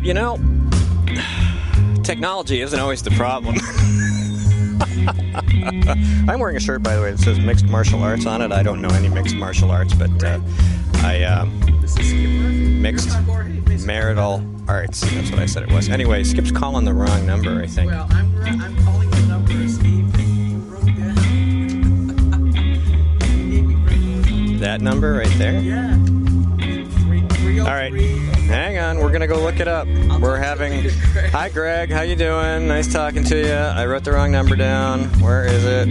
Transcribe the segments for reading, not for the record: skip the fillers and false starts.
You know, technology isn't always the problem. I'm wearing a shirt, by the way, that says mixed martial arts on it. I don't know any mixed martial arts, but mixed marital arts. That's what I said it was. Anyway, Skip's calling the wrong number, I think. Well, I'm calling the number, Steve. You wrote that. That number right there? Yeah. All right. Hang on. We're going to go look it up. We're having... Hi, Greg. How you doing? Nice talking to you. I wrote the wrong number down. Where is it?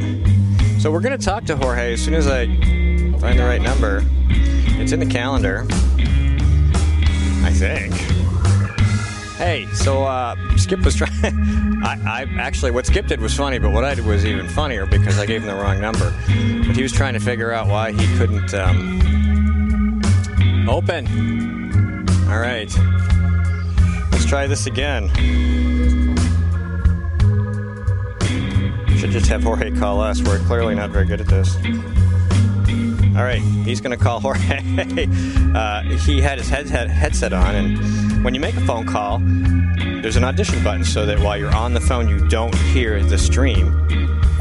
So we're going to talk to Jorge as soon as I find the right number. It's in the calendar, I think. Hey, so Skip was trying... I actually, what Skip did was funny, but what I did was even funnier because I gave him the wrong number. But he was trying to figure out why he couldn't open. All right. Let's try this again. Should just have Jorge call us. We're clearly not very good at this. All right. He's going to call Jorge. He had his headset on, and when you make a phone call, there's an audition button so that while you're on the phone, you don't hear the stream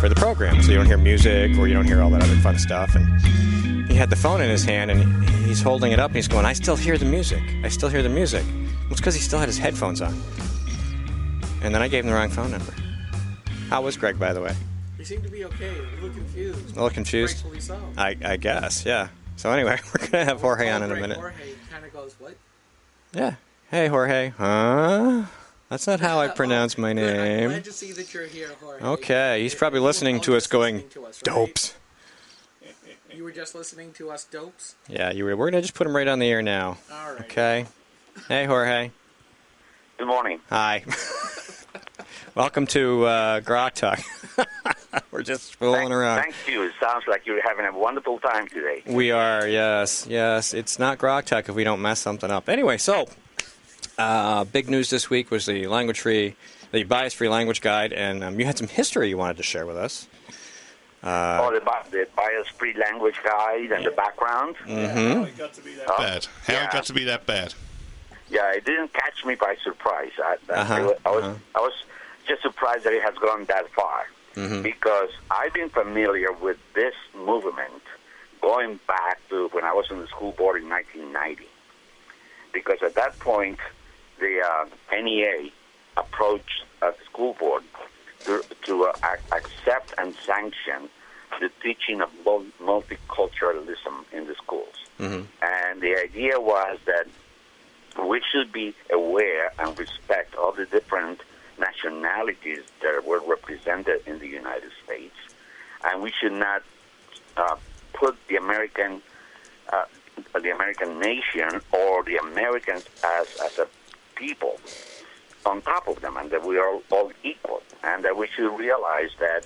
for the program. So you don't hear music or you don't hear all that other fun stuff. And he had the phone in his hand, and he's holding it up, and he's going, I still hear the music. I still hear the music. Well, it's because he still had his headphones on. And then I gave him the wrong phone number. How was Greg, by the way? He seemed to be okay. A little confused. A little confused? Rightfully so. I guess, yeah. So anyway, we're going to have Jorge on in a minute. Jorge kind of goes, what? Yeah. Hey, Jorge. Huh? That's not how I pronounce my name. I'm glad to see that you're here, Jorge. Okay. He's probably listening to us going, dopes. You were just listening to us dopes? Yeah, you were. We're going to just put him right on the air now. All right. Okay. Hey, Jorge. Good morning. Hi. Welcome to Grok Talk. We're just fooling around. Thank you. It sounds like you're having a wonderful time today. We are, yes. It's not Grok Talk if we don't mess something up. Anyway, so big news this week was the bias-free language guide, and you had some history you wanted to share with us. The bias-free language guide and the background. Mm-hmm. How it got to be that bad. How it got to be that bad. Yeah, it didn't catch me by surprise. I was just surprised that it has gone that far. Mm-hmm. Because I've been familiar with this movement going back to when I was on the school board in 1990. Because at that point, the NEA approached the school board to accept and sanction the teaching of multiculturalism in the schools. Mm-hmm. And the idea was that we should be aware and respect all the different nationalities that were represented in the United States, and we should not put the American nation or the Americans as a people on top of them, and that we are all equal, and that we should realize that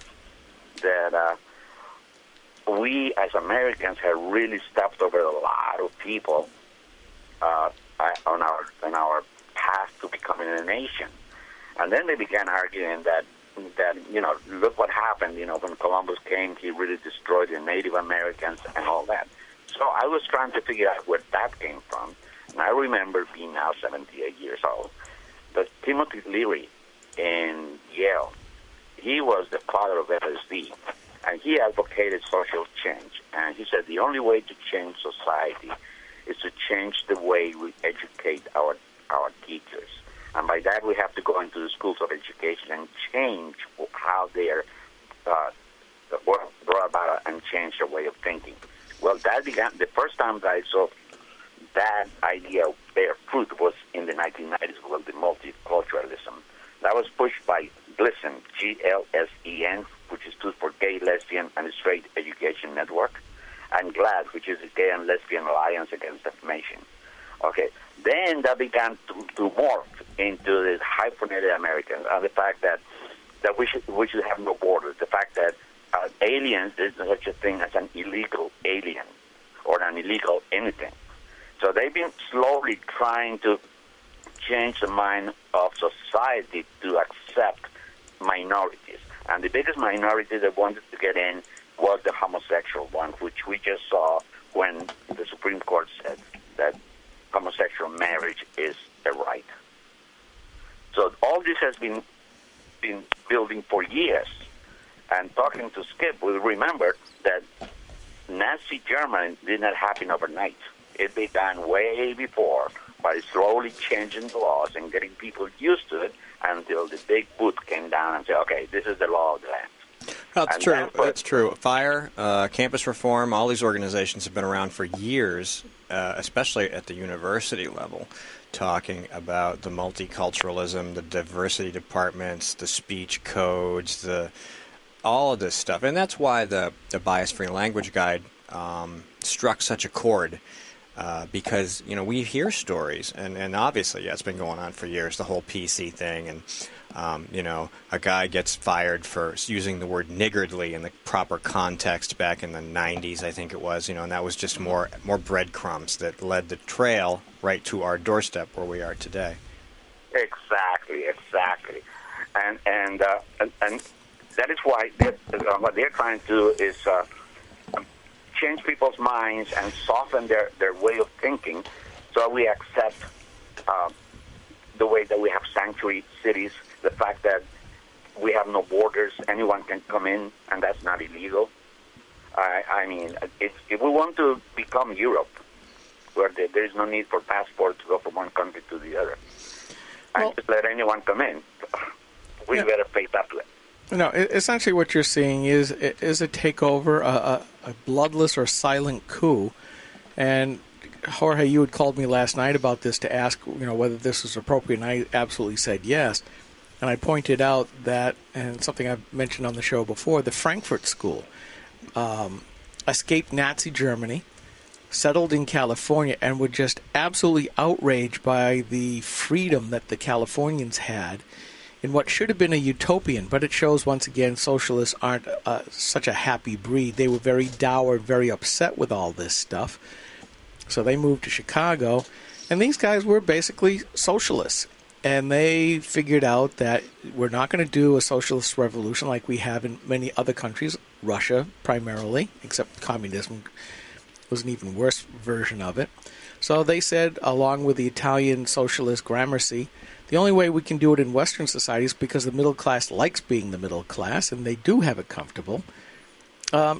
we as Americans have really stepped over a lot of people on our path to becoming a nation. And then they began arguing that look what happened. When Columbus came, he really destroyed the Native Americans and all that. So I was trying to figure out where that came from. And I remember being now 78 years old. But Timothy Leary in Yale, he was the father of LSD, and he advocated social change. And he said the only way to change society is to change the way we educate our teachers. And by that, we have to go into the schools of education and change how they are brought about and change their way of thinking. Well, that began the first time that I saw that idea bear fruit was in the 1990s with the multiculturalism. That was pushed by GLSEN, GLSEN, which stood for Gay, Lesbian, and Straight Education Network, and GLAAD, which is the Gay and Lesbian Alliance Against Defamation. Okay, then that began to morph into the hyphenated Americans, and the fact that we should have no borders, the fact that aliens, there's such a thing as an illegal alien or an illegal anything. So they've been slowly trying to change the mind of society to accept minorities. And the biggest minority that wanted to get in was the homosexual one, which we just saw when the Supreme Court said that homosexual marriage is a right. So all this has been building for years. And talking to Skip, we remember that Nazi Germany did not happen overnight. It began way before by slowly changing the laws and getting people used to it until the big boot came down and said, okay, this is the law of the land. That's true. That's true. FIRE, campus reform, all these organizations have been around for years, especially at the university level, talking about the multiculturalism, the diversity departments, the speech codes, all of this stuff. And that's why the Bias-Free Language Guide struck such a chord. Because, we hear stories, and obviously, it's been going on for years, the whole PC thing, and, a guy gets fired for using the word niggardly in the proper context back in the 90s, I think it was, and that was just more breadcrumbs that led the trail right to our doorstep where we are today. Exactly. And that is why what they're trying to do is change people's minds and soften their way of thinking so we accept the way that we have sanctuary cities, the fact that we have no borders, anyone can come in, and that's not illegal. I mean, if we want to become Europe, where there is no need for passport to go from one country to the other, and just let anyone come in, we better face up to it. No, essentially what you're seeing is a takeover, a bloodless or silent coup. And Jorge, you had called me last night about this to ask, whether this was appropriate, and I absolutely said yes. And I pointed out that, and something I've mentioned on the show before, the Frankfurt School escaped Nazi Germany, settled in California, and were just absolutely outraged by the freedom that the Californians had in what should have been a utopian, but it shows once again socialists aren't such a happy breed. They were very dour, very upset with all this stuff. So they moved to Chicago, and these guys were basically socialists. And they figured out that we're not going to do a socialist revolution like we have in many other countries, Russia primarily, except communism was an even worse version of it. So they said, along with the Italian socialist Gramercy, the only way we can do it in Western societies, because the middle class likes being the middle class, and they do have it comfortable,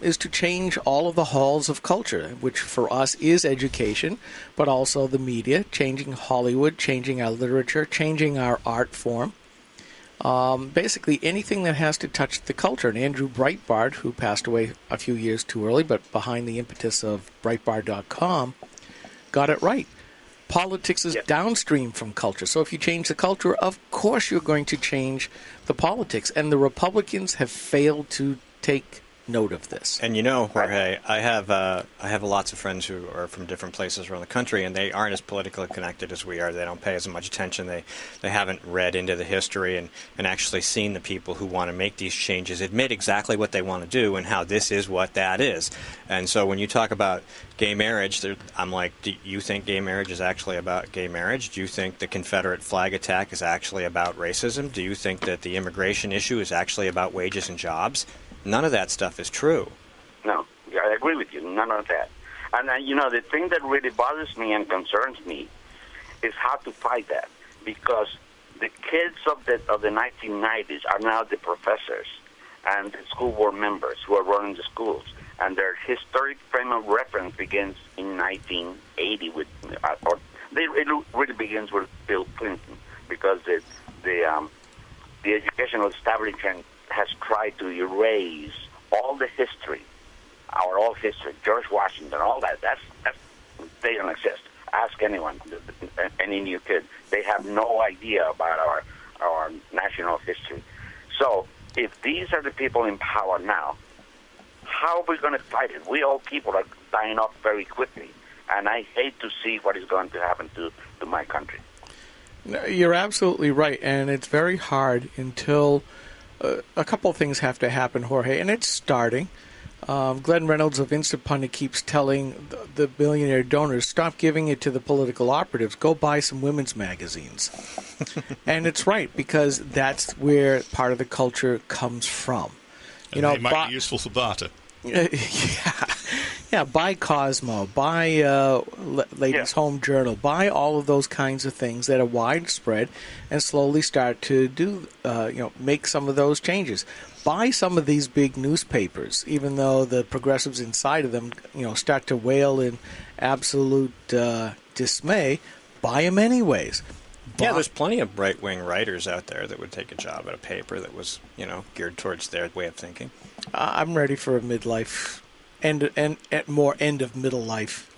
is to change all of the halls of culture, which for us is education, but also the media, changing Hollywood, changing our literature, changing our art form. Basically anything that has to touch the culture. And Andrew Breitbart, who passed away a few years too early, but behind the impetus of Breitbart.com, got it right. Politics is downstream from culture. So if you change the culture, of course you're going to change the politics. And the Republicans have failed to take note of this. And Jorge, I have lots of friends who are from different places around the country, and they aren't as politically connected as we are. They don't pay as much attention. They haven't read into the history and actually seen the people who want to make these changes admit exactly what they want to do and how this is what that is. And so when you talk about gay marriage, I'm like, do you think gay marriage is actually about gay marriage? Do you think the Confederate flag attack is actually about racism? Do you think that the immigration issue is actually about wages and jobs? None of that stuff is true. No, I agree with you. None of that. And, the thing that really bothers me and concerns me is how to fight that. Because the kids of the 1990s are now the professors and the school board members who are running the schools. And their historic frame of reference begins in 1980 it really begins with Bill Clinton, because the educational establishment has tried to erase all the history, our old history, George Washington, all that. That's they don't exist. Ask anyone, any new kid. They have no idea about our national history. So if these are the people in power now, how are we going to fight it? We all people are dying off very quickly, and I hate to see what is going to happen to my country. No, you're absolutely right, and it's very hard until a couple of things have to happen, Jorge, and it's starting. Glenn Reynolds of Instant Pundit keeps telling the billionaire donors, stop giving it to the political operatives. Go buy some women's magazines. And it's right, because that's where part of the culture comes from. They might be useful for barter. Yeah, buy Cosmo, buy Ladies' Home Journal, buy all of those kinds of things that are widespread, and slowly start to do, make some of those changes. Buy some of these big newspapers, even though the progressives inside of them, start to wail in absolute dismay. Buy them anyways. Yeah, there's plenty of right-wing writers out there that would take a job at a paper that was, geared towards their way of thinking. I'm ready for a midlife. End of middle life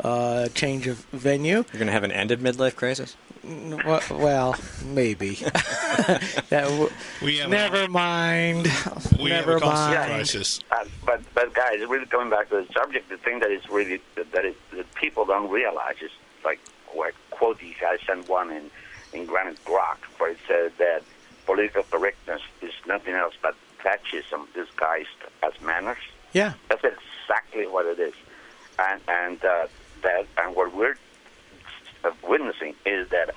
change of venue. You're going to have an end of midlife crisis? Well, maybe. Never mind. Never mind. Crisis. But guys, really coming back to the subject, the thing that is really that people don't realize is like what quote you guys sent one in Granite Rock, where it says that political correctness is nothing else but fascism disguised as manners. Yeah, that's exactly what it is, and what we're witnessing is that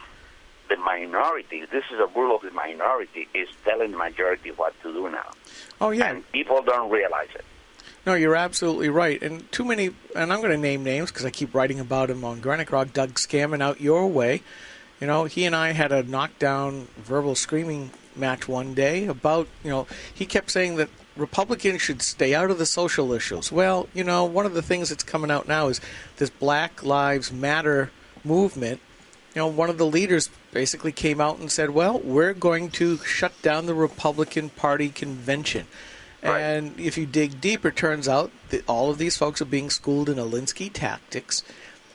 the minority. This is a rule of the minority is telling the majority what to do now. Oh yeah, and people don't realize it. No, you're absolutely right. And too many, and I'm going to name names because I keep writing about him on Granite Rock. Doug scamming out your way. He and I had a knockdown verbal screaming match one day about, he kept saying that Republicans should stay out of the social issues. Well, one of the things that's coming out now is this Black Lives Matter movement. One of the leaders basically came out and said, well, we're going to shut down the Republican Party convention. Right. And if you dig deeper, it turns out that all of these folks are being schooled in Alinsky tactics,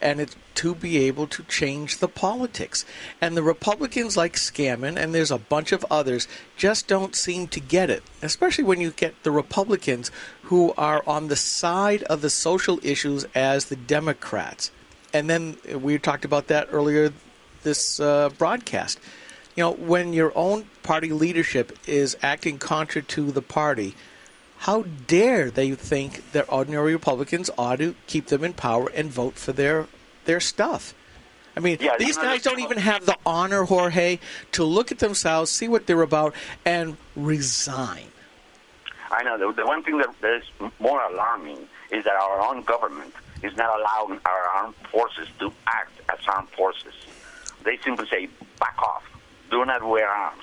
and it's to be able to change the politics. And the Republicans like scamming, and there's a bunch of others, just don't seem to get it, especially when you get the Republicans who are on the side of the social issues as the Democrats. And then we talked about that earlier this broadcast. When your own party leadership is acting contra to the party, how dare they think that ordinary Republicans ought to keep them in power and vote for their stuff? I mean, these guys don't even have the honor, Jorge, to look at themselves, see what they're about, and resign. I know. The one thing that is more alarming is that our own government is not allowing our armed forces to act as armed forces. They simply say, back off. Do not wear arms.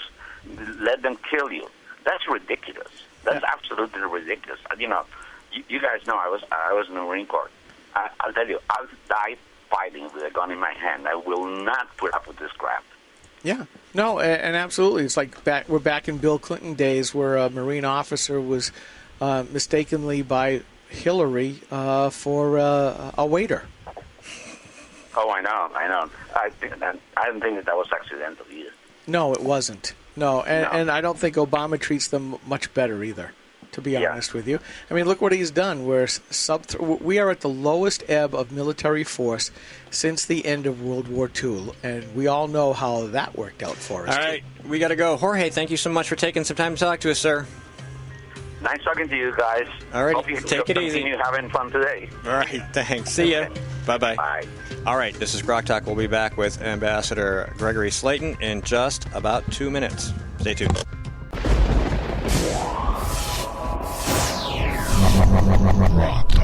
Let them kill you. That's ridiculous. That's absolutely ridiculous. You guys know I was in the Marine Corps. I'll tell you, I'll die fighting with a gun in my hand. I will not put up with this crap. Yeah. No, and absolutely. It's like we're back in Bill Clinton days where a Marine officer was mistakenly by Hillary for a waiter. Oh, I know. I didn't think that was accidental either. No, it wasn't. No, and I don't think Obama treats them much better either, to be honest with you. I mean, look what he's done. We are at the lowest ebb of military force since the end of World War II, and we all know how that worked out for us. All right, we got to go. Jorge, thank you so much for taking some time to talk to us, sir. Nice talking to you guys. All right, take it easy. Continue having fun today. All right, thanks. See ya. Bye-bye. Bye. All right, this is Grok Talk. We'll be back with Ambassador Gregory Slayton in just about 2 minutes. Stay tuned. Rock.